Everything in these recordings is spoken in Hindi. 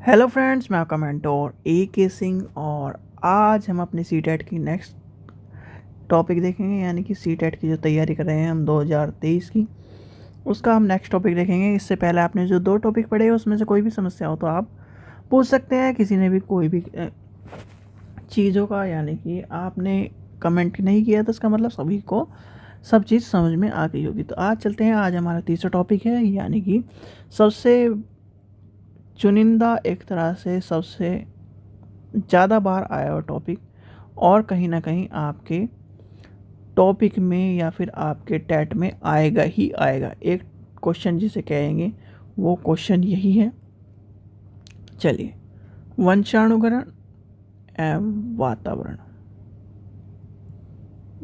हेलो फ्रेंड्स, मैं आपका मेंटोर के सिंह और आज हम अपनी सीटेट की नेक्स्ट टॉपिक देखेंगे। यानी कि सीटेट की जो तैयारी कर रहे हैं हम 2023 की, उसका हम नेक्स्ट टॉपिक देखेंगे। इससे पहले आपने जो 2 टॉपिक पढ़े उसमें से कोई भी समस्या हो तो आप पूछ सकते हैं। किसी ने भी कोई भी चीज़ों का यानी कि आपने कमेंट नहीं किया तो इसका मतलब सभी को सब चीज़ समझ में आ गई होगी। तो आज चलते हैं। आज हमारा तीसरा टॉपिक है, यानी कि सबसे चुनिंदा, एक तरह से सबसे ज़्यादा बार आया हुआ टॉपिक, और कहीं ना कहीं आपके टॉपिक में या फिर आपके टैट में आएगा ही आएगा। एक क्वेश्चन जिसे कहेंगे वो क्वेश्चन यही है। चलिए, वंशानुकरण एवं वातावरण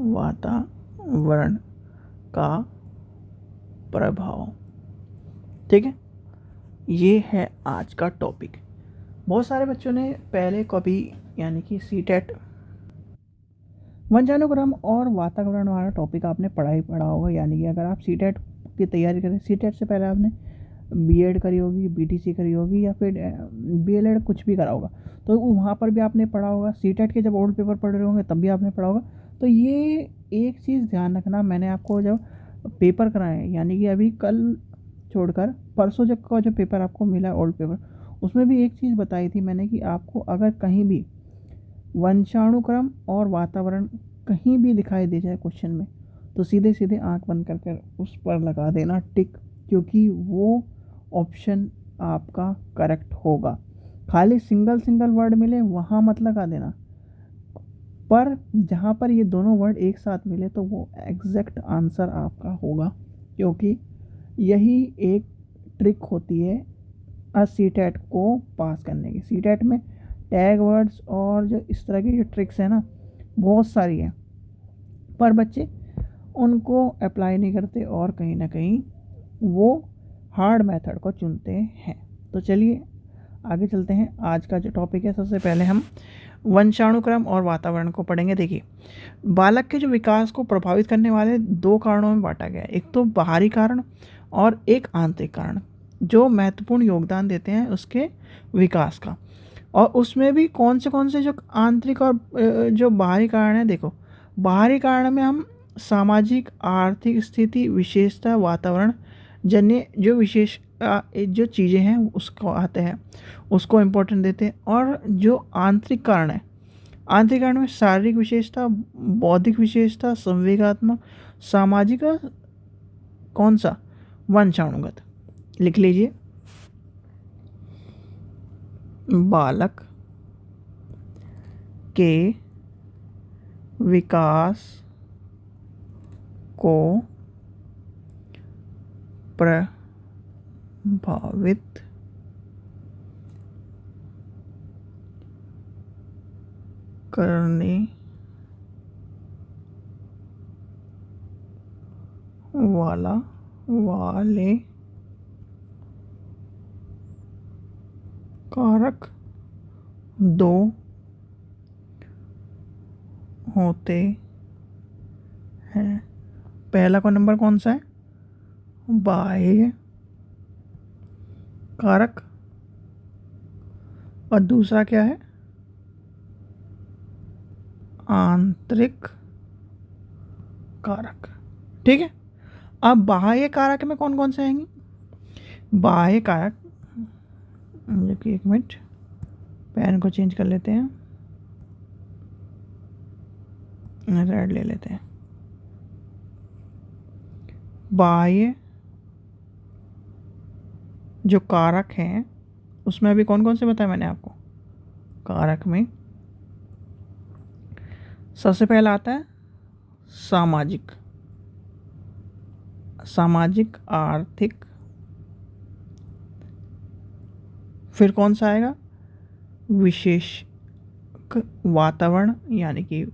वातावरण का प्रभाव। ठीक है, ये है आज का टॉपिक। बहुत सारे बच्चों ने पहले कभी यानी कि सीटेट वंशानुक्रम और वातावरण वाला टॉपिक आपने पढ़ा होगा। यानी कि अगर आप सीटेट की तैयारी करें, सीटेट से पहले आपने बीएड करी होगी, बीटीसी करी होगी या फिर बीएलएड कुछ भी करा होगा, तो वहाँ पर भी आपने पढ़ा होगा। सीटेट के जब ओल्ड पेपर पढ़ रहे होंगे तब भी आपने पढ़ा होगा। तो ये एक चीज़ ध्यान रखना, मैंने आपको जब पेपर कराए, यानी कि अभी कल छोड़कर परसों जब का जो पेपर आपको मिला ओल्ड पेपर, उसमें भी एक चीज़ बताई थी मैंने कि आपको अगर कहीं भी वंशानुक्रम और वातावरण कहीं भी दिखाई दे जाए क्वेश्चन में, तो सीधे सीधे आंख बंद कर उस पर लगा देना टिक, क्योंकि वो ऑप्शन आपका करेक्ट होगा। खाली सिंगल वर्ड मिले वहाँ मत लगा देना, पर जहाँ पर ये दोनों वर्ड एक साथ मिले तो वो एग्जैक्ट आंसर आपका होगा, क्योंकि यही एक ट्रिक होती है सीटेट को पास करने की। सीटेट में टैग वर्ड्स और जो इस तरह की जो ट्रिक्स है ना, बहुत सारी है, पर बच्चे उनको अप्लाई नहीं करते और कहीं ना कहीं वो हार्ड मेथड को चुनते हैं। तो चलिए आगे चलते हैं। आज का जो टॉपिक है, सबसे पहले हम वंशानुक्रम और वातावरण को पढ़ेंगे। देखिए, बालक के जो विकास को प्रभावित करने वाले 2 कारणों में बांटा गया है। एक तो बाहरी कारण और एक आंतरिक कारण, जो महत्वपूर्ण योगदान देते हैं उसके विकास का। और उसमें भी कौन से जो आंतरिक और जो बाहरी कारण है। देखो, बाहरी कारण में हम सामाजिक आर्थिक स्थिति, विशेषता, वातावरण जन्य जो विशेष जो चीज़ें हैं उसको आते हैं, उसको इम्पोर्टेंट देते हैं। और जो आंतरिक कारण है, आंतरिक कारण में शारीरिक विशेषता, बौद्धिक विशेषता, संवेगात्मक, सामाजिक, कौन सा, वंशानुगत। लिख लीजिए, बालक के विकास को प्रभावित करने वाले कारक 2 होते हैं। पहला का नंबर कौन सा है, बाह्य कारक, और दूसरा क्या है, आंतरिक कारक। ठीक है, अब बाह्य कारक में कौन कौन से आएंगे। बाह्य कारक, जो कि एक मिनट पेन को चेंज कर लेते हैं, रेड ले लेते हैं। बाह्य जो कारक हैं उसमें अभी कौन कौन से बताया मैंने आपको। कारक में सबसे पहला आता है सामाजिक आर्थिक, फिर कौन सा आएगा, विशेष वातावरण, यानी कि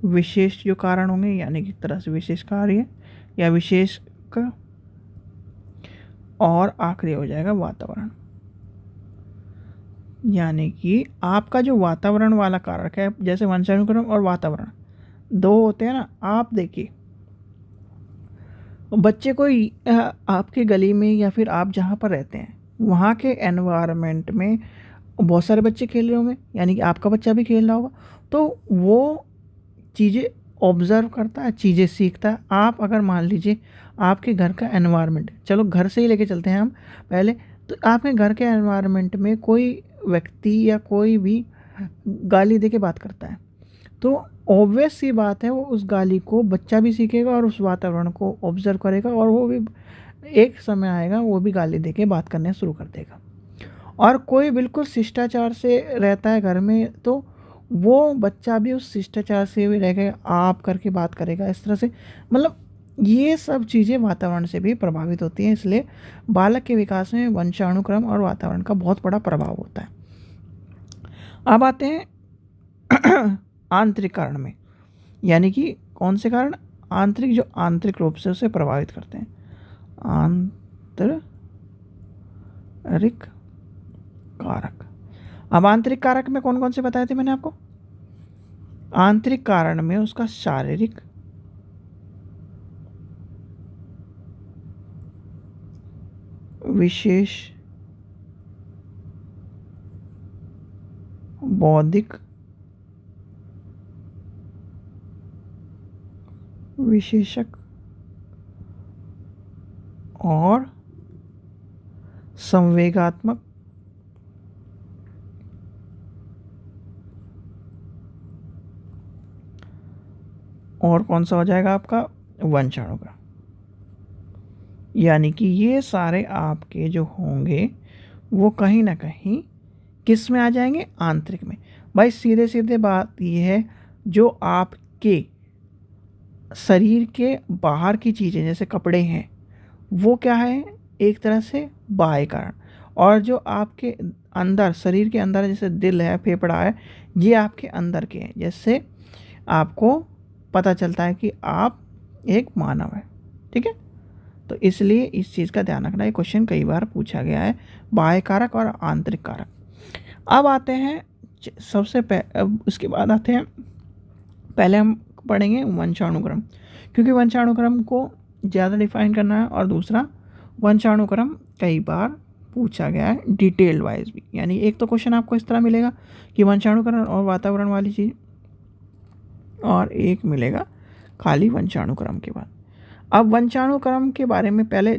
विशेष जो कारण होंगे, यानी कि एक तरह से विशेष कार्य या विशेष, और आखिरी हो जाएगा वातावरण। यानी कि आपका जो वातावरण वाला कारक है, जैसे वंशानुक्रम और वातावरण 2 होते हैं ना। आप देखिए, बच्चे कोई आपके गली में या फिर आप जहाँ पर रहते हैं, वहाँ के एनवायरनमेंट में बहुत सारे बच्चे खेल रहे होंगे, यानी कि आपका बच्चा भी खेल रहा होगा, तो वो चीज़ें ऑब्ज़र्व करता है, चीज़ें सीखता है। आप अगर मान लीजिए आपके घर का एनवायरनमेंट, चलो घर से ही लेके चलते हैं हम पहले, तो आपके घर के एनवायरनमेंट में कोई व्यक्ति या कोई भी गाली दे के बात करता है, तो ऑब्वियस सी बात है वो उस गाली को बच्चा भी सीखेगा और उस वातावरण को ऑब्ज़र्व करेगा, और वो भी एक समय आएगा वो भी गाली दे के बात करने शुरू कर देगा। और कोई बिल्कुल शिष्टाचार से रहता है घर में, तो वो बच्चा भी उस शिष्टाचार से भी रह के आप करके बात करेगा, इस तरह से। मतलब ये सब चीज़ें वातावरण से भी प्रभावित होती हैं, इसलिए बालक के विकास में वंशानुक्रम और वातावरण का बहुत बड़ा प्रभाव होता है। अब आते हैं आंतरिक कारण में, यानी कि कौन से कारण? आंतरिक, जो आंतरिक रूप से उसे प्रभावित करते हैं। आंतरिक कारक। अब आंतरिक कारक में कौन कौन से बताए थे मैंने आपको? आंतरिक कारण में उसका शारीरिक, विशेष, बौद्धिक, विशेषक और संवेगात्मक, और कौन सा हो जाएगा आपका? वंशाणुक्रम। यानी कि ये सारे आपके जो होंगे वो कहीं ना कहीं किस में आ जाएंगे? आंतरिक में। भाई सीधे सीधे बात ये है, जो आपके शरीर के बाहर की चीज़ें जैसे कपड़े हैं, वो क्या है? एक तरह से बाह्य कारण। और जो आपके अंदर, शरीर के अंदर, जैसे दिल है, फेफड़ा है, ये आपके अंदर के हैं। जैसे आपको पता चलता है कि आप एक मानव है, ठीक है? तो इसलिए इस चीज़ का ध्यान रखना, ये क्वेश्चन कई बार पूछा गया है, बाह्य कारक और आंतरिक कारक। अब आते हैं अब उसके बाद आते हैं, पहले हम पढ़ेंगे वंशानुक्रम, क्योंकि वंशानुक्रम को ज़्यादा डिफाइन करना है, और दूसरा वंशानुक्रम कई बार पूछा गया है डिटेल वाइज भी। यानी एक तो क्वेश्चन आपको इस तरह मिलेगा कि वंशानुक्रम और वातावरण वाली चीज़, और एक मिलेगा खाली वंशानुक्रम के बाद। अब वंशानुक्रम के बारे में पहले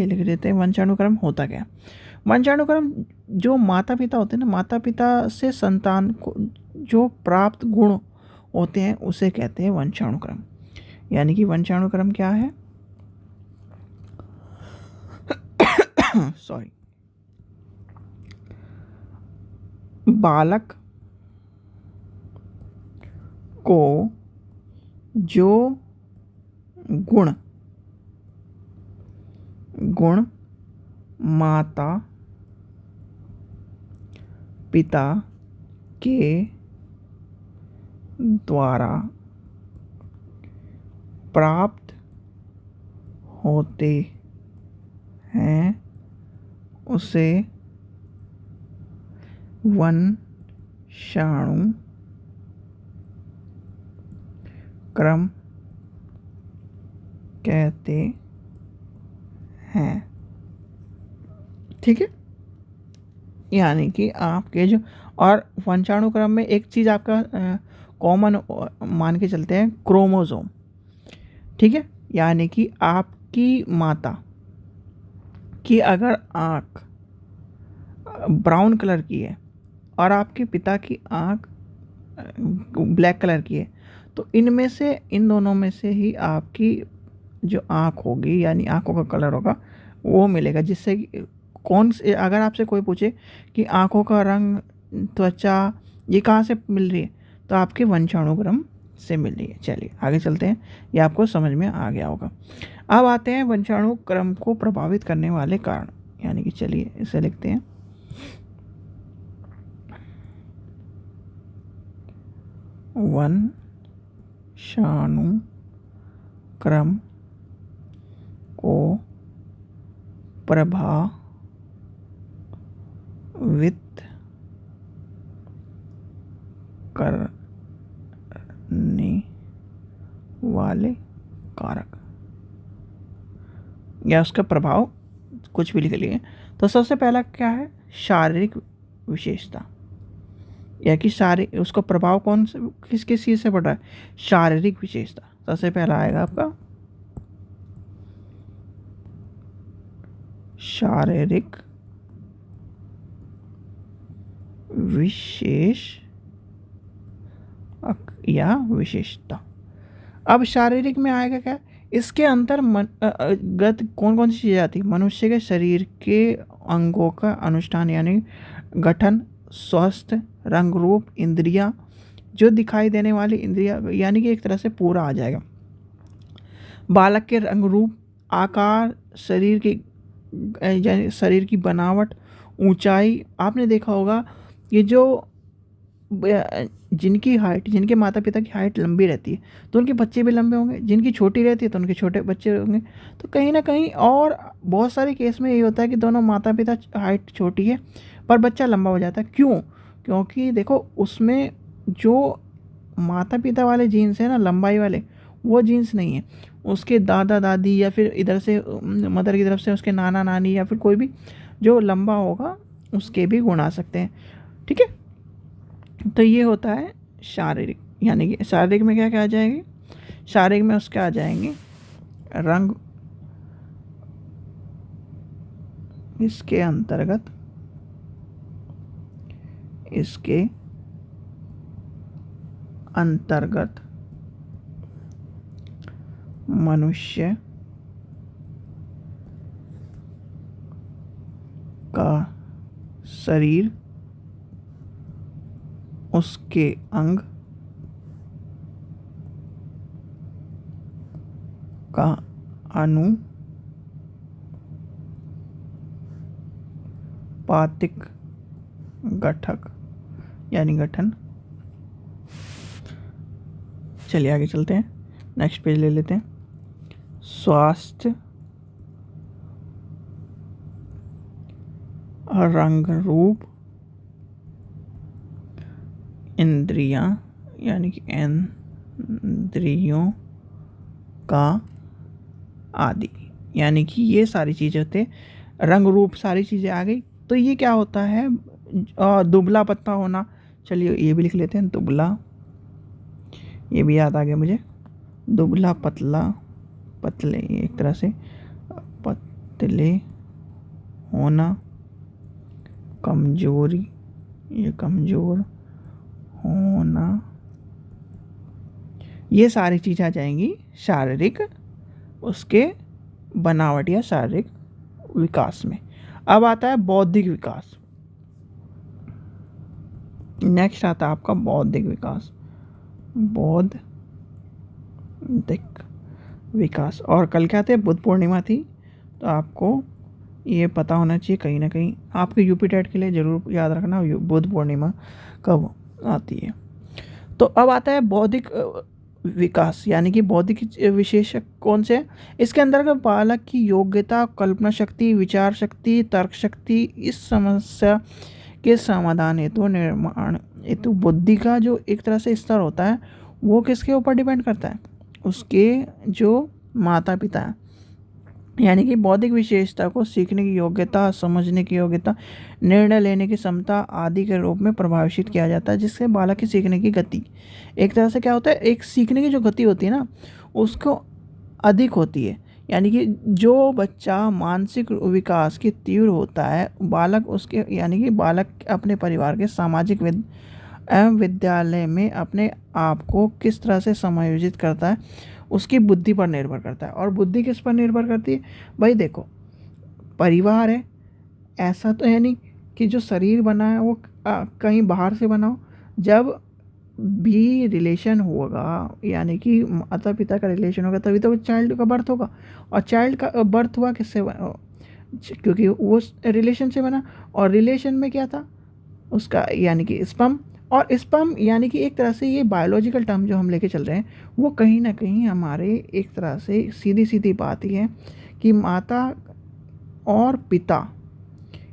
लिख देते हैं वंशानुक्रम होता क्या। वंशानुक्रम, जो माता पिता होते हैं ना, माता पिता से संतान को जो प्राप्त गुण होते हैं उसे कहते हैं वंशानुक्रम। यानी कि वंशानुक्रम क्या है? सॉरी, बालक को जो गुण माता पिता के द्वारा प्राप्त होते हैं उसे वंशानुक्रम कहते हैं, ठीक है? यानी कि आपके जो, और वंशानुक्रम में एक चीज़ आपका कॉमन मान के चलते हैं, क्रोमोसोम, ठीक है? यानी कि आपकी माता की अगर आँख ब्राउन कलर की है और आपके पिता की आँख ब्लैक कलर की है, तो इनमें से, इन दोनों में से ही आपकी जो आँख होगी, यानी आँखों का कलर होगा, वो मिलेगा। जिससे कि कौन से, अगर आपसे कोई पूछे कि आँखों का रंग, त्वचा, ये कहाँ से मिल रही है, तो आपके वंशानुक्रम से मिल रही है। चलिए आगे चलते हैं, ये आपको समझ में आ गया होगा। अब आते हैं वंशानुक्रम को प्रभावित करने वाले कारण, यानी कि चलिए इसे लिखते हैं। वंशानुक्रम को प्रभावित करने वाले कारक, या उसका प्रभाव कुछ भी लिख लिए। तो सबसे पहला क्या है, शारीरिक विशेषता, या कि उसका प्रभाव कौन से किस किस चीज़ से पड़ रहा है, शारीरिक विशेषता। सबसे पहला आएगा आपका शारीरिक विशेष या विशेषता। अब शारीरिक में आएगा क्या, इसके अंतर गत कौन कौन सी चीज़ें आती है, मनुष्य के शरीर के अंगों का अनुष्ठान यानी गठन, स्वस्थ, रंग रूप, इंद्रियां, जो दिखाई देने वाली इंद्रियां, यानी कि एक तरह से पूरा आ जाएगा। बालक के रंग रूप, आकार, शरीर की बनावट, ऊंचाई। आपने देखा होगा ये जो जिनकी हाइट, जिनके माता पिता की हाइट लंबी रहती है तो उनके बच्चे भी लंबे होंगे, जिनकी छोटी रहती है तो उनके छोटे बच्चे होंगे। तो कहीं ना कहीं, और बहुत सारे केस में ये होता है कि दोनों माता पिता हाइट छोटी है पर बच्चा लंबा हो जाता है। क्यों? क्योंकि देखो उसमें जो माता पिता वाले जीन्स है ना, लंबाई वाले, वो जीन्स नहीं है। उसके दादा दादी या फिर इधर से मदर की तरफ से उसके नाना नानी या फिर कोई भी जो लंबा होगा उसके भी गुण आ सकते हैं। ठीक है, तो ये होता है शारीरिक। यानी कि शारीरिक में क्या क्या आ जाएगी, शारीरिक में उसके आ जाएंगे रंग, इसके अंतर्गत मनुष्य का शरीर, उसके अंग का अनुपातिक घटक यानी गठन। चलिए आगे चलते हैं, नेक्स्ट पेज ले लेते हैं। स्वास्थ्य, रंग रूप, इंद्रियां यानी कि इंद्रियों का आदि, यानी कि ये सारी चीज़ें होते, रंग रूप सारी चीज़ें आ गई। तो ये क्या होता है, दुबला पतला होना। चलिए ये भी लिख लेते हैं, दुबला, ये भी याद आ गया मुझे, दुबला पतला, पतले एक तरह से पतले होना, कमजोरी, ये कमजोर होना, ये सारी चीज़ें आ जाएंगी शारीरिक उसके बनावट या शारीरिक विकास में। अब आता है बौद्धिक विकास। नेक्स्ट आता है आपका बौद्धिक विकास, बौद्धिक विकास। और कल क्या थे, बुद्ध पूर्णिमा थी, तो आपको ये पता होना चाहिए कहीं ना कहीं, आपके यूपी टेट के लिए ज़रूर याद रखना बुद्ध पूर्णिमा कब आती है। तो अब आता है बौद्धिक विकास, यानी कि बौद्धिक विशेषक कौन से हैं, इसके अंदर बालक की योग्यता, कल्पना शक्ति, विचार शक्ति, तर्क शक्ति, इस समस्या के समाधान हेतु निर्माण हेतु बुद्धि का जो एक तरह से स्तर होता है वो किसके ऊपर डिपेंड करता है, उसके जो माता पिता हैं। यानी कि बौद्धिक विशेषता को सीखने की योग्यता, समझने की योग्यता, निर्णय लेने की क्षमता आदि के रूप में परिभाषित किया जाता है, जिससे बालक की सीखने की गति एक तरह से क्या होता है, एक सीखने की जो गति होती है ना उसको अधिक होती है। यानी कि जो बच्चा मानसिक विकास की तीव्र होता है, बालक उसके, यानी कि बालक अपने परिवार के सामाजिक एवं विद्यालय में अपने आप को किस तरह से समायोजित करता है उसकी बुद्धि पर निर्भर करता है। और बुद्धि किस पर निर्भर करती है भाई, देखो परिवार है, ऐसा तो है नहीं कि जो शरीर बना है वो कहीं बाहर से बना हो। जब भी रिलेशन होगा, यानी कि माता पिता का रिलेशन होगा, तभी तो चाइल्ड का बर्थ होगा। और चाइल्ड का बर्थ हुआ किससे, क्योंकि वो रिलेशन से बना। और रिलेशन में क्या था उसका, यानी कि स्पर्म। और स्पर्म यानी कि एक तरह से ये बायोलॉजिकल टर्म जो हम लेके चल रहे हैं वो कहीं ना कहीं हमारे एक तरह से सीधी सीधी बात ही है कि माता और पिता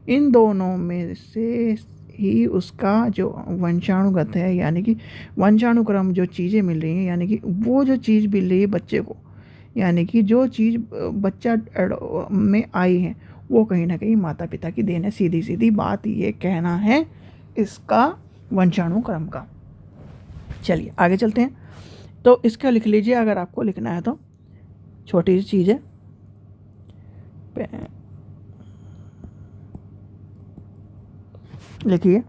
इन दोनों में से ही उसका जो वंशाणुगत है, यानी कि वंशानुक्रम जो चीज़ें मिल रही हैं, यानी कि वो जो चीज़ मिल रही है बच्चे को, यानी कि जो चीज़ बच्चा में आई है वो कहीं ना कहीं माता पिता की देन है। सीधी सीधी बात ये कहना है इसका वंशाणुक्रम का। चलिए आगे चलते हैं। तो इसका लिख लीजिए, अगर आपको लिखना है तो, छोटी सी चीज़ है। लिखिए,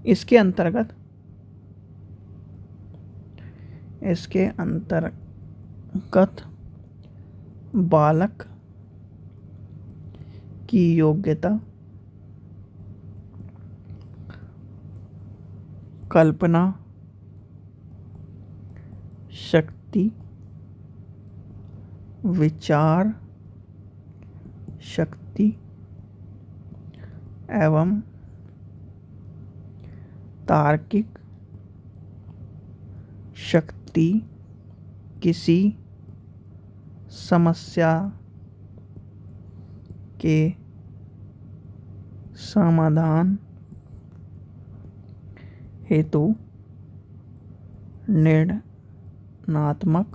इसके अंतर्गत बालक की योग्यता, कल्पना शक्ति, विचार शक्ति एवं तार्किक शक्ति किसी समस्या के समाधान हेतु निर्णयात्मक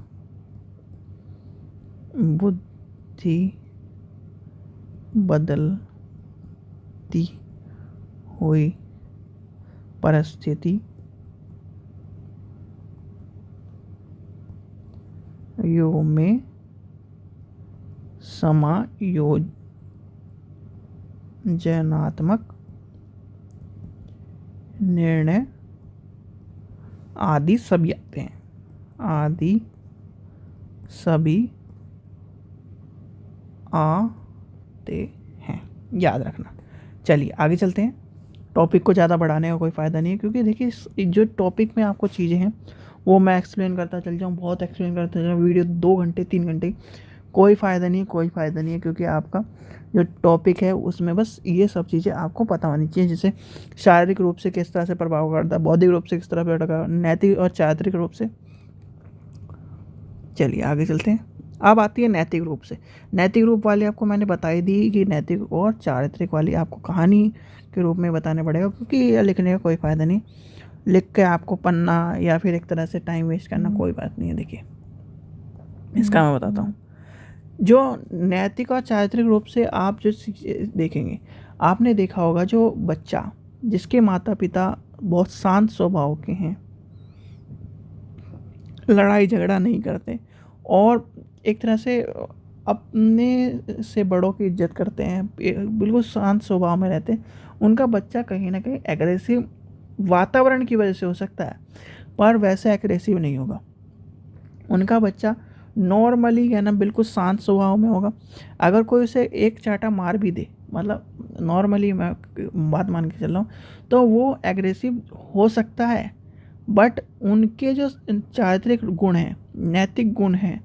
बुद्धि बदलती हुई परिस्थिति यो में समायोजनात्मक निर्णय आदि सभी आते हैं, याद रखना। चलिए आगे चलते हैं। टॉपिक को ज़्यादा बढ़ाने का कोई फ़ायदा नहीं है, क्योंकि देखिए जो टॉपिक में आपको चीज़ें हैं वो मैं एक्सप्लेन करता चल जाऊँ, बहुत एक्सप्लेन करता चल जाऊँ, वीडियो 2 घंटे 3 घंटे, कोई फ़ायदा नहीं है, क्योंकि आपका जो टॉपिक है उसमें बस ये सब चीज़ें आपको पता होनी चाहिए, जैसे शारीरिक रूप से किस तरह से प्रभाव करता है, बौद्धिक रूप से किस तरह से, नैतिक और चारित्रिक रूप से। चलिए आगे चलते हैं। अब आती है नैतिक रूप से। नैतिक रूप वाली आपको मैंने बताई दी कि नैतिक और चारित्रिक वाली आपको कहानी के रूप में बताने पड़ेगा, क्योंकि ये लिखने का कोई फ़ायदा नहीं, लिख के आपको पन्ना या फिर एक तरह से टाइम वेस्ट करना कोई बात नहीं है। देखिए इसका मैं बताता हूँ। जो नैतिक और चारित्रिक रूप से आप जो देखेंगे, आपने देखा होगा जो बच्चा जिसके माता पिता बहुत शांत स्वभाव के हैं, लड़ाई झगड़ा नहीं करते और एक तरह से अपने से बड़ों की इज्जत करते हैं, बिल्कुल शांत स्वभाव में रहते हैं, उनका बच्चा कहीं ना कहीं एग्रेसिव वातावरण की वजह से हो सकता है, पर वैसे एग्रेसिव नहीं होगा। उनका बच्चा नॉर्मली है ना, बिल्कुल शांत स्वभाव में होगा। अगर कोई उसे एक चाटा मार भी दे, मतलब नॉर्मली मैं बात मान के चल रहा हूँ, तो वो एग्रेसिव हो सकता है, बट उनके जो चारित्रिक गुण हैं, नैतिक गुण हैं,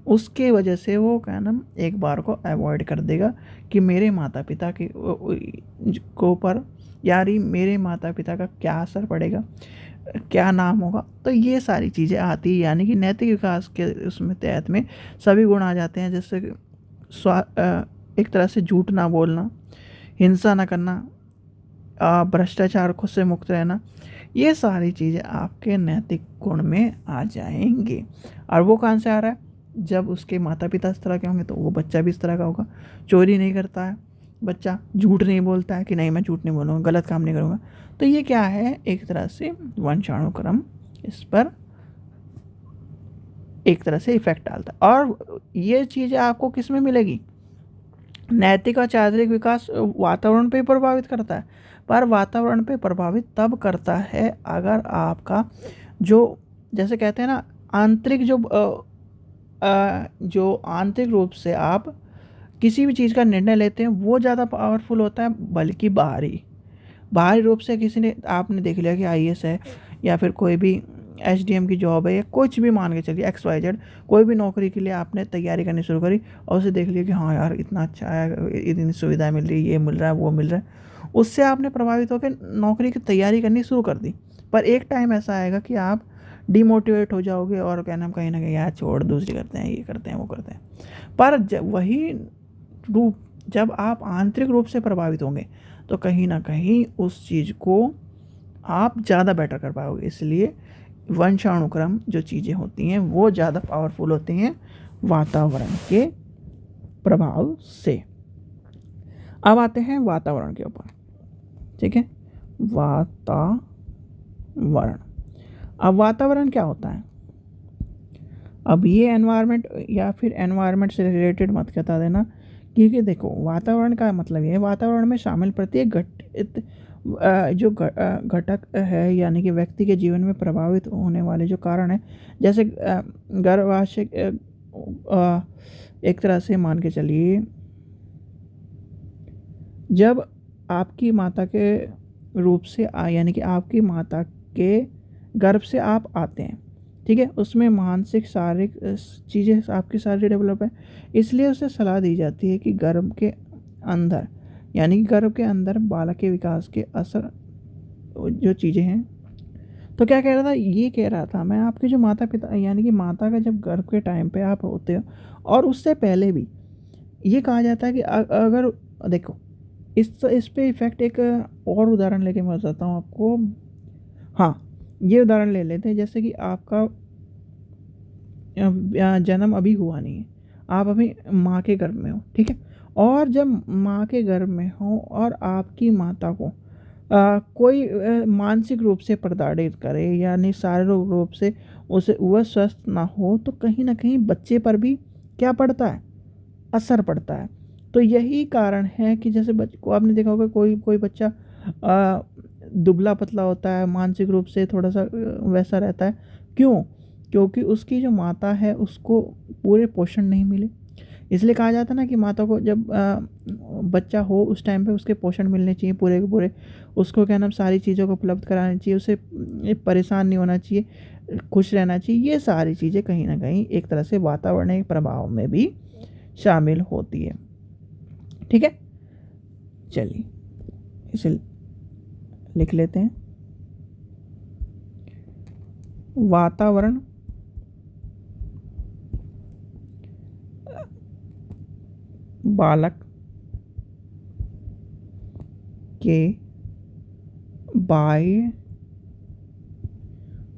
उसके वजह से वो क्या नाम एक बार को अवॉइड कर देगा कि मेरे माता पिता के को पर यारी मेरे माता पिता का क्या असर पड़ेगा, क्या नाम होगा। तो ये सारी चीज़ें आती है, यानी कि नैतिक विकास के उसमें तहत में सभी गुण आ जाते हैं, जैसे एक तरह से झूठ ना बोलना, हिंसा ना करना, भ्रष्टाचार खुद से मुक्त रहना, ये सारी चीज़ें आपके नैतिक गुण में आ जाएंगे। और वो कहाँ से आ रहा है? जब उसके माता पिता इस तरह के होंगे तो वो बच्चा भी इस तरह का होगा। चोरी नहीं करता है बच्चा, झूठ नहीं बोलता है कि नहीं मैं झूठ नहीं बोलूँगा, गलत काम नहीं करूँगा। तो ये क्या है, एक तरह से वंशाणुक्रम इस पर एक तरह से इफेक्ट डालता है। और ये चीज़ें आपको किस में मिलेगी? नैतिक और चारित्रिक विकास वातावरण पे प्रभावित करता है, पर वातावरण पे प्रभावित तब करता है अगर आपका जो, जैसे कहते हैं ना, आंतरिक जो आंतरिक रूप से आप किसी भी चीज़ का निर्णय लेते हैं वो ज़्यादा पावरफुल होता है, बल्कि बाहरी रूप से किसी ने, आपने देख लिया कि IAS है या फिर कोई भी SDM की जॉब है या कुछ भी मान के चलिए XYZ, कोई भी नौकरी के लिए आपने तैयारी करनी शुरू करी और उसे देख लिया कि हाँ यार इतना अच्छा है, इतनी सुविधा मिल रही है, ये मिल रहा है, वो मिल रहा है, उससे आपने प्रभावित होकर नौकरी की तैयारी करनी शुरू कर दी। पर एक टाइम ऐसा आएगा कि आप डिमोटिवेट हो जाओगे और क्या नाम कहीं ना कहीं यार छोड़, दूसरी करते हैं, ये करते हैं, वो करते हैं। पर वही रूप जब आप आंतरिक रूप से प्रभावित होंगे तो कहीं ना कहीं उस चीज़ को आप ज़्यादा बेटर कर पाओगे। इसलिए वंशाणुक्रम जो चीज़ें होती हैं वो ज़्यादा पावरफुल होती हैं वातावरण के प्रभाव से। अब आते हैं वातावरण के ऊपर, ठीक है। वातावरण, अब वातावरण क्या होता है? अब ये एनवायरनमेंट या फिर एनवायरनमेंट से रिलेटेड मत बता देना, क्योंकि देखो वातावरण का मतलब ये है, वातावरण में शामिल प्रत्येक जो घटक है, यानी कि व्यक्ति के जीवन में प्रभावित होने वाले जो कारण है, जैसे गर्भाशय, एक तरह से मान के चलिए, जब आपकी माता के रूप से यानी कि आपकी माता के गर्भ से आप आते हैं, ठीक है, उसमें मानसिक शारीरिक चीज़ें आपकी सारी डेवलप है, इसलिए उसे सलाह दी जाती है कि गर्भ के अंदर, यानी कि गर्भ के अंदर बालक के विकास के असर जो चीज़ें हैं। तो क्या कह रहा था, ये कह रहा था मैं, आपके जो माता पिता, यानी कि माता का जब गर्भ के टाइम पे आप होते हो, और उससे पहले भी ये कहा जाता है कि अगर देखो इस पे इफ़ेक्ट, एक और उदाहरण लेके मैं बताता हूँ आपको। हाँ, ये उदाहरण ले लेते हैं, जैसे कि आपका जन्म अभी हुआ नहीं है, आप अभी माँ के गर्भ में हो, ठीक है, और जब माँ के गर्भ में हो और आपकी माता को कोई मानसिक रूप से प्रताड़ित करे, यानी शारीरिक रूप से उसे वह स्वस्थ ना हो, तो कहीं ना कहीं बच्चे पर भी क्या पड़ता है, असर पड़ता है। तो यही कारण है कि जैसे बच्चे को आपने देखा होगा, कोई कोई बच्चा दुबला पतला होता है, मानसिक रूप से थोड़ा सा वैसा रहता है, क्यों? क्योंकि उसकी जो माता है उसको पूरे पोषण नहीं मिले। इसलिए कहा जाता है ना कि माता को जब बच्चा हो उस टाइम पे उसके पोषण मिलने चाहिए पूरे के पूरे, उसको क्या नाम सारी चीज़ों को उपलब्ध करानी चाहिए, उसे परेशान नहीं होना चाहिए, खुश रहना चाहिए। ये सारी चीज़ें कहीं ना कहीं एक तरह से वातावरण के प्रभाव में भी शामिल होती है, ठीक है। चलिए इसे लिख लेते हैं। वातावरण बालक के बाह्य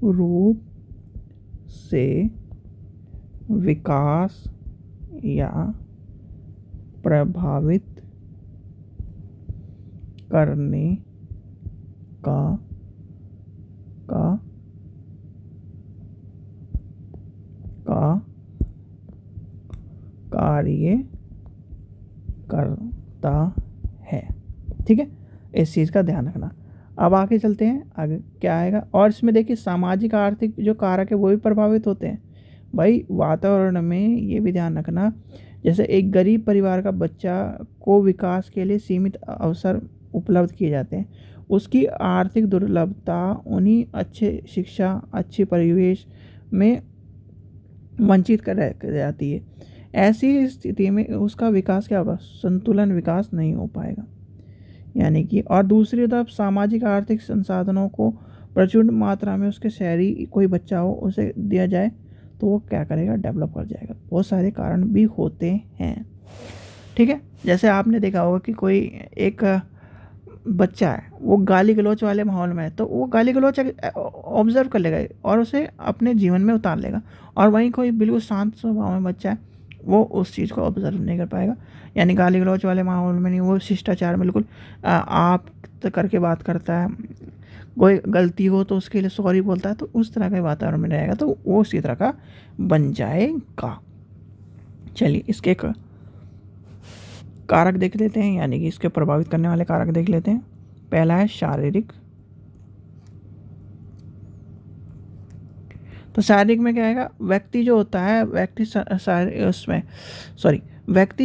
रूप से विकास या प्रभावित करने का कार्य करता है, ठीक है। इस चीज़ का ध्यान रखना। अब आगे चलते हैं, आगे क्या आएगा, और इसमें देखिए सामाजिक आर्थिक जो कारक है वो भी प्रभावित होते हैं भाई वातावरण में। ये भी ध्यान रखना, जैसे एक गरीब परिवार का बच्चा को विकास के लिए सीमित अवसर उपलब्ध किए जाते हैं, उसकी आर्थिक दुर्लभता उन्हीं अच्छे शिक्षा, अच्छे परिवेश में वंचित कर जाती है। ऐसी स्थिति में उसका विकास क्या होगा, संतुलन विकास नहीं हो पाएगा, यानी कि। और दूसरी तरफ सामाजिक आर्थिक संसाधनों को प्रचुर मात्रा में उसके शहरी कोई बच्चा हो उसे दिया जाए तो वो क्या करेगा, डेवलप कर जाएगा। बहुत सारे कारण भी होते हैं, ठीक है। जैसे आपने देखा होगा कि कोई एक बच्चा है, वो गाली गलौच वाले माहौल में है, तो वो गाली गलौच ऑब्जर्व कर लेगा और उसे अपने जीवन में उतार लेगा, और वहीं कोई बिल्कुल शांत स्वभाव में बच्चा है, वो उस चीज़ को ऑब्जर्व नहीं कर पाएगा, यानी गाली गलौच वाले माहौल में नहीं, वो शिष्टाचार बिल्कुल आप करके बात करता है, कोई गलती हो तो उसके लिए सॉरी बोलता है, तो उस तरह के वातावरण में रहेगा तो वो उसी तरह का बन जाएगा। चलिए इसके कारक देख लेते हैं, यानी कि इसके प्रभावित करने वाले कारक देख लेते हैं। पहला है शारीरिक। तो शारीरिक में क्या आएगा, व्यक्ति जो होता है, व्यक्ति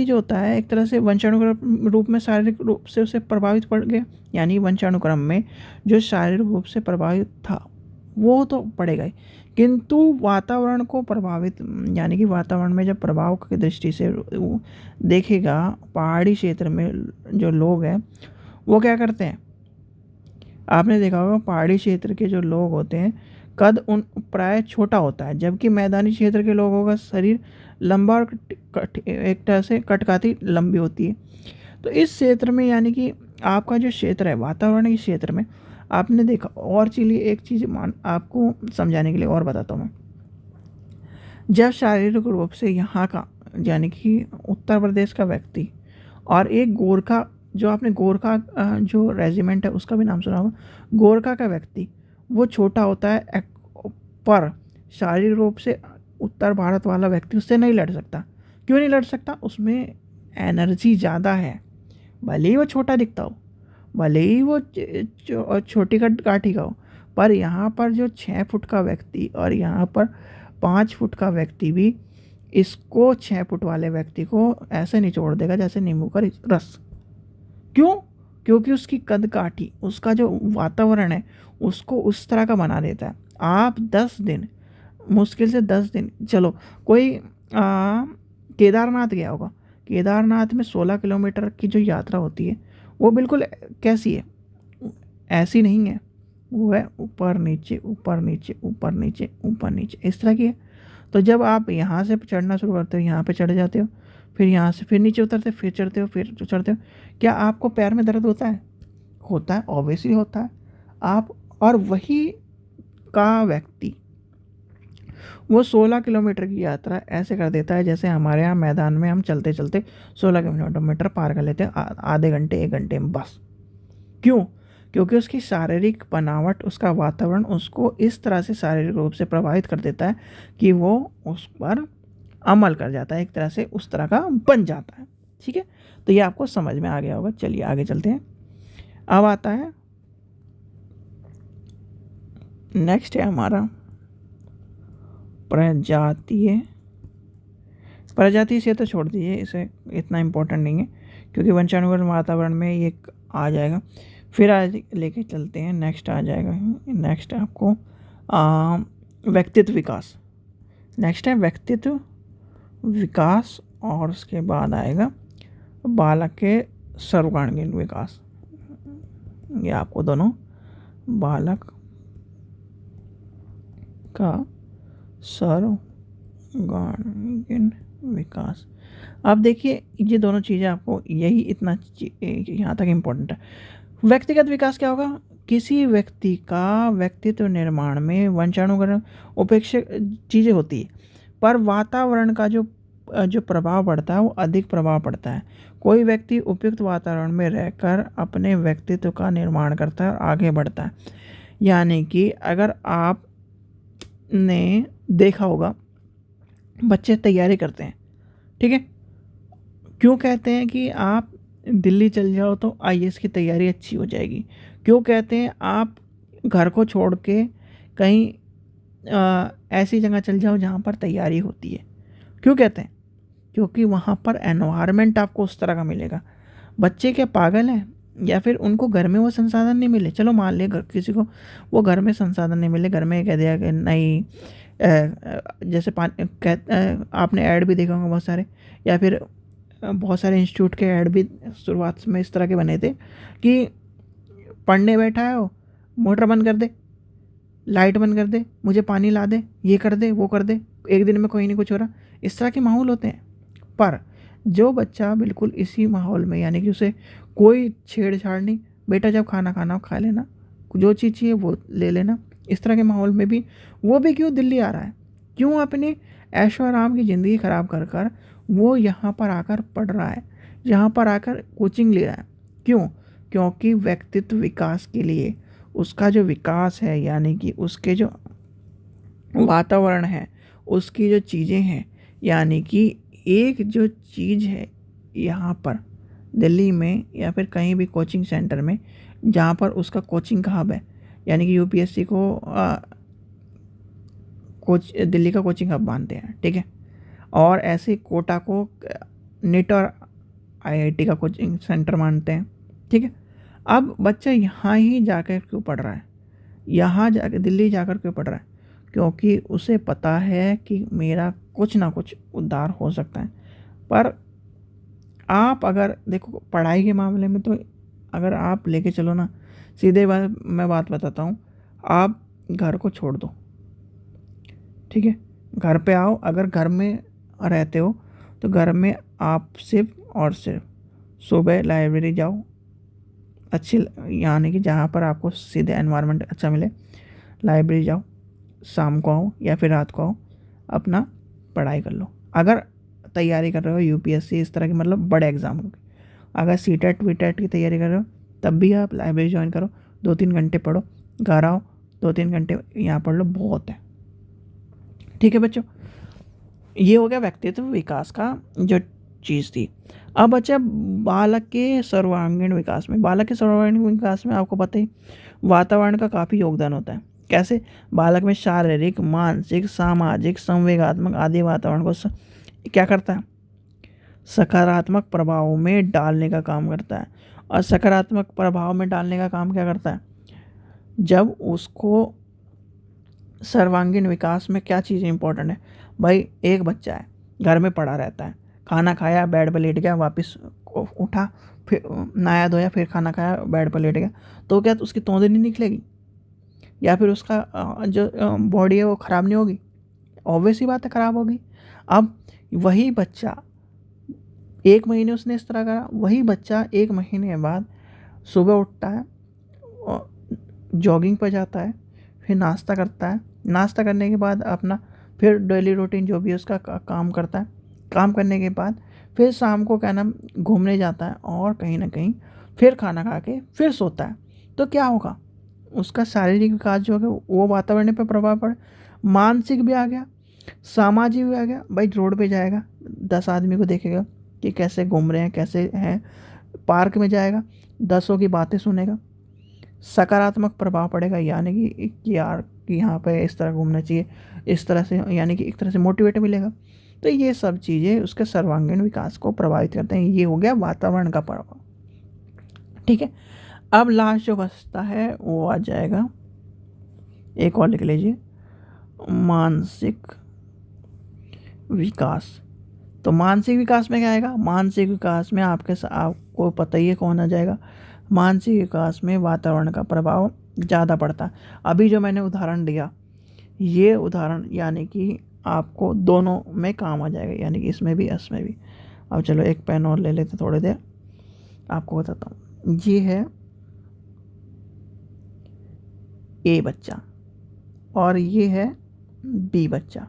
जो होता है एक तरह से वंशानुक्रम रूप में शारीरिक रूप से उसे प्रभावित पड़ गया, यानी वंशानुक्रम में जो शारीरिक रूप से प्रभावित था वो तो पड़ेगा ही, किंतु वातावरण को प्रभावित, यानी कि वातावरण में जब प्रभाव की दृष्टि से देखेगा, पहाड़ी क्षेत्र में जो लोग हैं वो क्या करते हैं, आपने देखा होगा पहाड़ी क्षेत्र के जो लोग होते हैं कद उन प्राय छोटा होता है, जबकि मैदानी क्षेत्र के लोगों का शरीर लंबा और एक तरह से कटकाती लंबी होती है। तो इस क्षेत्र में, यानी कि आपका जो क्षेत्र है वातावरण के क्षेत्र में, आपने देखा, और चलिए एक चीज़ आपको समझाने के लिए और बताता हूँ मैं। जब शारीरिक रूप से यहाँ का यानी कि उत्तर प्रदेश का व्यक्ति और एक गोरखा, जो आपने गोरखा जो रेजिमेंट है उसका भी नाम सुना होगा, गोरखा का व्यक्ति वो छोटा होता है पर शारीरिक रूप से उत्तर भारत वाला व्यक्ति उससे नहीं लड़ सकता। क्यों नहीं लड़ सकता? उसमें एनर्जी ज़्यादा है, भले ही वो छोटा दिखता हो, भले ही वो छोटी काठी का हो, पर यहाँ पर जो 6 फुट का व्यक्ति और यहाँ पर 5 फुट का व्यक्ति भी इसको 6 फुट वाले व्यक्ति को ऐसे निचोड़ देगा जैसे नींबू का रस। क्यों? क्योंकि उसकी कद काठी, उसका जो वातावरण है उसको उस तरह का बना देता है। आप 10 दिन, मुश्किल से 10 दिन, चलो कोई केदारनाथ गया होगा, केदारनाथ में 16 किलोमीटर की जो यात्रा होती है वो बिल्कुल कैसी है? ऐसी नहीं है, वो है ऊपर नीचे ऊपर नीचे ऊपर नीचे ऊपर नीचे, इस तरह की है। तो जब आप यहाँ से चढ़ना शुरू करते हो, यहाँ पे चढ़ जाते हो, फिर यहाँ से फिर नीचे उतरते, फिर चढ़ते हो, फिर चढ़ते हो, क्या आपको पैर में दर्द होता है? होता है, ऑब्वियसली होता है। आप और वही का व्यक्ति वो 16 किलोमीटर की यात्रा ऐसे कर देता है जैसे हमारे यहाँ मैदान में हम चलते चलते 16 किलोमीटर पार कर लेते हैं आधे घंटे 1 घंटे में बस। क्यों? क्योंकि उसकी शारीरिक बनावट, उसका वातावरण उसको इस तरह से शारीरिक रूप से प्रभावित कर देता है कि वो उस पर अमल कर जाता है, एक तरह से उस तरह का बन जाता है। ठीक है, तो ये आपको समझ में आ गया होगा। चलिए आगे चलते हैं। अब आता है नेक्स्ट है हमारा प्रजातीय। प्रजाति से तो छोड़ दीजिए, इसे इतना इम्पोर्टेंट नहीं है क्योंकि वंशानुगत वातावरण में ये आ जाएगा। फिर आज लेके चलते हैं, नेक्स्ट आ जाएगा, नेक्स्ट आपको व्यक्तित्व विकास। नेक्स्ट है व्यक्तित्व विकास और उसके बाद आएगा बालक के सर्वांगीण विकास। ये आपको दोनों, बालक का सर्वांगीण विकास। अब देखिए ये दोनों चीज़ें आपको यही इतना यहाँ तक इम्पोर्टेंट है। व्यक्तिगत विकास क्या होगा? किसी व्यक्ति का व्यक्तित्व निर्माण में वंशानुगत उपेक्षित चीज़ें होती है, पर वातावरण का जो प्रभाव पड़ता है वो अधिक प्रभाव पड़ता है। कोई व्यक्ति उपयुक्त वातावरण में रहकर अपने व्यक्तित्व का निर्माण करता है और आगे बढ़ता है। यानी कि अगर आपने देखा होगा बच्चे तैयारी करते हैं, ठीक है, क्यों कहते हैं कि आप दिल्ली चल जाओ तो आईएएस की तैयारी अच्छी हो जाएगी? क्यों कहते हैं आप घर को छोड़ के कहीं ऐसी जगह चल जाओ जहाँ पर तैयारी होती है? क्यों कहते हैं? क्योंकि वहाँ पर एनवायरनमेंट आपको उस तरह का मिलेगा। बच्चे क्या पागल हैं या फिर उनको घर में वो संसाधन नहीं मिले? चलो मान ले किसी को वो घर में संसाधन नहीं मिले, घर में कह दिया कि नहीं, जैसे आपने ऐड भी देखा होगा बहुत सारे, या फिर बहुत सारे इंस्टीट्यूट के ऐड भी शुरुआत में इस तरह के बने थे कि पढ़ने बैठा है हो, मोटर बंद कर दे, लाइट बंद कर दे, मुझे पानी ला दे, ये कर दे, वो कर दे, एक दिन में कोई नहीं कुछ हो रहा। इस तरह के माहौल होते हैं। पर जो बच्चा बिल्कुल इसी माहौल में, यानी कि उसे कोई छेड़छाड़ नहीं, बेटा जब खाना खाना खा लेना, जो चीज़ चाहिए वो ले लेना, इस तरह के माहौल में भी वो भी क्यों दिल्ली आ रहा है? क्यों अपने ऐशो आराम की ज़िंदगी ख़राब कर कर वो यहाँ पर आकर पढ़ रहा है, यहाँ पर आकर कोचिंग ले रहा है? क्यों? क्योंकि व्यक्तित्व विकास के लिए उसका जो विकास है, यानी कि उसके जो वातावरण है, उसकी जो चीज़ें हैं, यानी कि एक जो चीज़ है यहाँ पर दिल्ली में या फिर कहीं भी कोचिंग सेंटर में जहाँ पर उसका कोचिंग का हब है, यानी कि यूपीएससी को दिल्ली का कोचिंग हब मानते हैं, ठीक है, और ऐसे कोटा को नीट और आईआईटी का कोचिंग सेंटर मानते हैं, ठीक है। अब बच्चा यहाँ ही जाकर क्यों पढ़ रहा है? यहाँ जाकर दिल्ली जाकर क्यों पढ़ रहा है? क्योंकि उसे पता है कि मेरा कुछ ना कुछ उद्धार हो सकता है। पर आप अगर देखो पढ़ाई के मामले में, तो अगर आप लेके चलो ना, सीधे मैं बात बताता हूँ, आप घर को छोड़ दो, ठीक है, घर पे आओ। अगर घर में रहते हो तो घर में आप सिर्फ और सिर्फ सुबह लाइब्रेरी जाओ, अच्छी, यानी कि जहाँ पर आपको सीधे एनवायरनमेंट अच्छा मिले, लाइब्रेरी जाओ, शाम को आओ या फिर रात को आओ, अपना पढ़ाई कर लो। अगर तैयारी कर रहे हो यूपीएससी इस तरह के मतलब बड़े एग्जाम की, अगर सीटेट वीटेट की तैयारी कर रहे हो तब भी आप लाइब्रेरी ज्वाइन करो, 2-3 घंटे पढ़ो, घर आओ 2-3 घंटे यहाँ पढ़ लो, बहुत है। ठीक है बच्चों, ये हो गया व्यक्तित्व विकास का जो चीज़ थी। अब बच्चा बालक के सर्वांगीण विकास में, बालक के सर्वांगीण विकास में आपको पता ही वातावरण का काफ़ी योगदान होता है। कैसे? बालक में शारीरिक, मानसिक, सामाजिक, संवेगात्मक आदि वातावरण को क्या करता है? सकारात्मक प्रभाव में डालने का काम करता है। और सकारात्मक प्रभाव में डालने का काम क्या करता है? जब उसको सर्वांगीण विकास में क्या चीज़ें इंपॉर्टेंट है भाई? एक बच्चा है घर में पड़ा रहता है, खाना खाया बेड पर लेट गया, वापस उठा, फिर नहाया धोया, फिर खाना खाया बेड पर लेट गया, तो क्या उसकी तोंद नहीं निकलेगी? या फिर उसका जो बॉडी है वो ख़राब नहीं होगी? ऑब्वियस ही बात है, ख़राब होगी। अब वही बच्चा 1 महीने उसने इस तरह करा, वही बच्चा 1 महीने बाद सुबह उठता है, जॉगिंग पर जाता है, फिर नाश्ता करता है, नाश्ता करने के बाद अपना फिर डेली रूटीन जो भी उसका काम करता है, काम करने के बाद फिर शाम को क्या नाम घूमने जाता है और कहीं ना कहीं फिर खाना खा के फिर सोता है। तो क्या होगा? उसका शारीरिक विकास जो है वो वातावरण पर प्रभाव पड़े, मानसिक भी आ गया, सामाजिक भी आ गया। भाई रोड पे जाएगा, 10 आदमी को देखेगा कि कैसे घूम रहे हैं, कैसे हैं, पार्क में जाएगा 10 की बातें सुनेगा, सकारात्मक प्रभाव पड़ेगा, यानी कि यार कि यहाँ पे इस तरह घूमना चाहिए, इस तरह से, यानी कि एक तरह से मोटिवेट मिलेगा। तो ये सब चीज़ें उसके सर्वांगीण विकास को प्रभावित करते हैं। ये हो गया वातावरण का प्रभाव। ठीक है, अब लास्ट जो बचता है वो आ जाएगा, एक और लिख लीजिए, मानसिक विकास। तो मानसिक विकास में क्या आएगा? मानसिक विकास में आपको पता ही है कौन आ जाएगा? मानसिक विकास में वातावरण का प्रभाव ज़्यादा पड़ता है। अभी जो मैंने उदाहरण दिया, ये उदाहरण यानी कि आपको दोनों में काम आ जाएगा, यानी कि इसमें भी इसमें भी। अब चलो एक पेन और ले लेते थोड़ी देर, आपको बताता हूँ। ये है ए बच्चा और ये है बी बच्चा।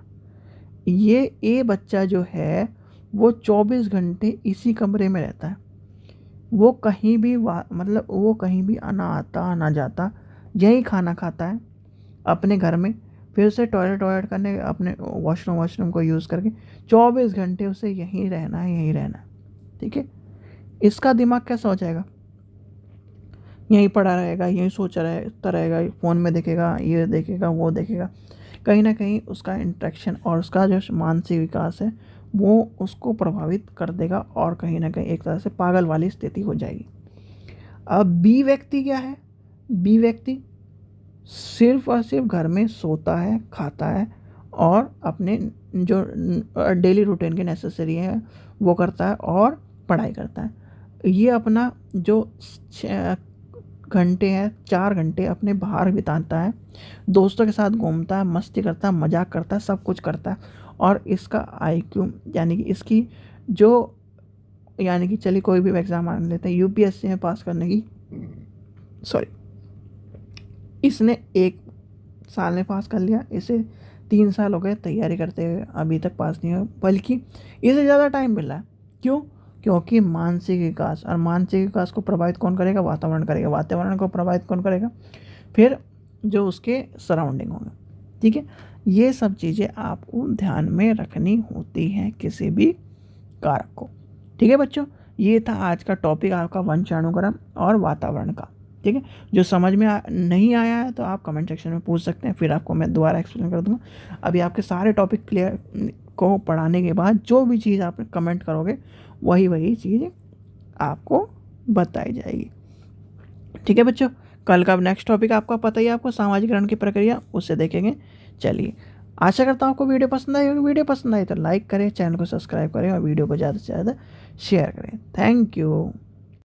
ये ए बच्चा जो है वो 24 घंटे इसी कमरे में रहता है, वो कहीं भी मतलब वो कहीं भी आना आता ना जाता, यहीं खाना खाता है अपने घर में, फिर से टॉयलेट करने अपने वॉशरूम को यूज़ करके 24 घंटे उसे यहीं रहना है। ठीक है, इसका दिमाग कैसा हो जाएगा? यहीं पड़ा रहेगा, यहीं सोचा रहता रहेगा, फ़ोन में देखेगा, ये देखेगा, वो देखेगा। कहीं ना कहीं उसका इंट्रैक्शन और उसका जो मानसिक विकास है वो उसको प्रभावित कर देगा और कहीं ना कहीं एक तरह से पागल वाली स्थिति हो जाएगी। अब बी व्यक्ति क्या है? बी व्यक्ति सिर्फ और सिर्फ घर में सोता है, खाता है और अपने जो डेली रूटीन के नेसेसरी है वो करता है और पढ़ाई करता है। ये अपना जो घंटे हैं 4 घंटे अपने बाहर बिताता है, दोस्तों के साथ घूमता है, मस्ती करता है, मजाक करता है, सब कुछ करता है। और इसका IQ यानी कि इसकी जो यानी कि चलिए कोई भी एग्ज़ाम मान लेते हैं, यूपीएससी में पास करने की इसने 1 साल में पास कर लिया, इसे 3 साल हो गए तैयारी करते हुए, अभी तक पास नहीं हुआ, बल्कि इसे ज़्यादा टाइम मिल रहा है। क्यों? क्योंकि मानसिक विकास, और मानसिक विकास को प्रभावित कौन करेगा? वातावरण करेगा। वातावरण को प्रभावित कौन करेगा? फिर जो उसके सराउंडिंग होंगे। ठीक है, ये सब चीज़ें आपको ध्यान में रखनी होती हैं किसी भी कारक को। ठीक है बच्चों, ये था आज का टॉपिक आपका वंशाणुक्रम और वातावरण का। ठीक है, जो समझ में नहीं आया है तो आप कमेंट सेक्शन में पूछ सकते हैं, फिर आपको मैं दोबारा एक्सप्लेन कर दूंगा। अभी आपके सारे टॉपिक क्लियर को पढ़ाने के बाद जो भी चीज़ आप कमेंट करोगे वही चीज़ आपको बताई जाएगी। ठीक है बच्चों, कल का नेक्स्ट टॉपिक आपको पता ही है, आपको सामाजिकरण की प्रक्रिया, उससे देखेंगे। चलिए, आशा करता हूँ आपको वीडियो पसंद आई होगी। वीडियो पसंद आई तो लाइक करें, चैनल को सब्सक्राइब करें और वीडियो को ज़्यादा से ज़्यादा शेयर करें। Thank you.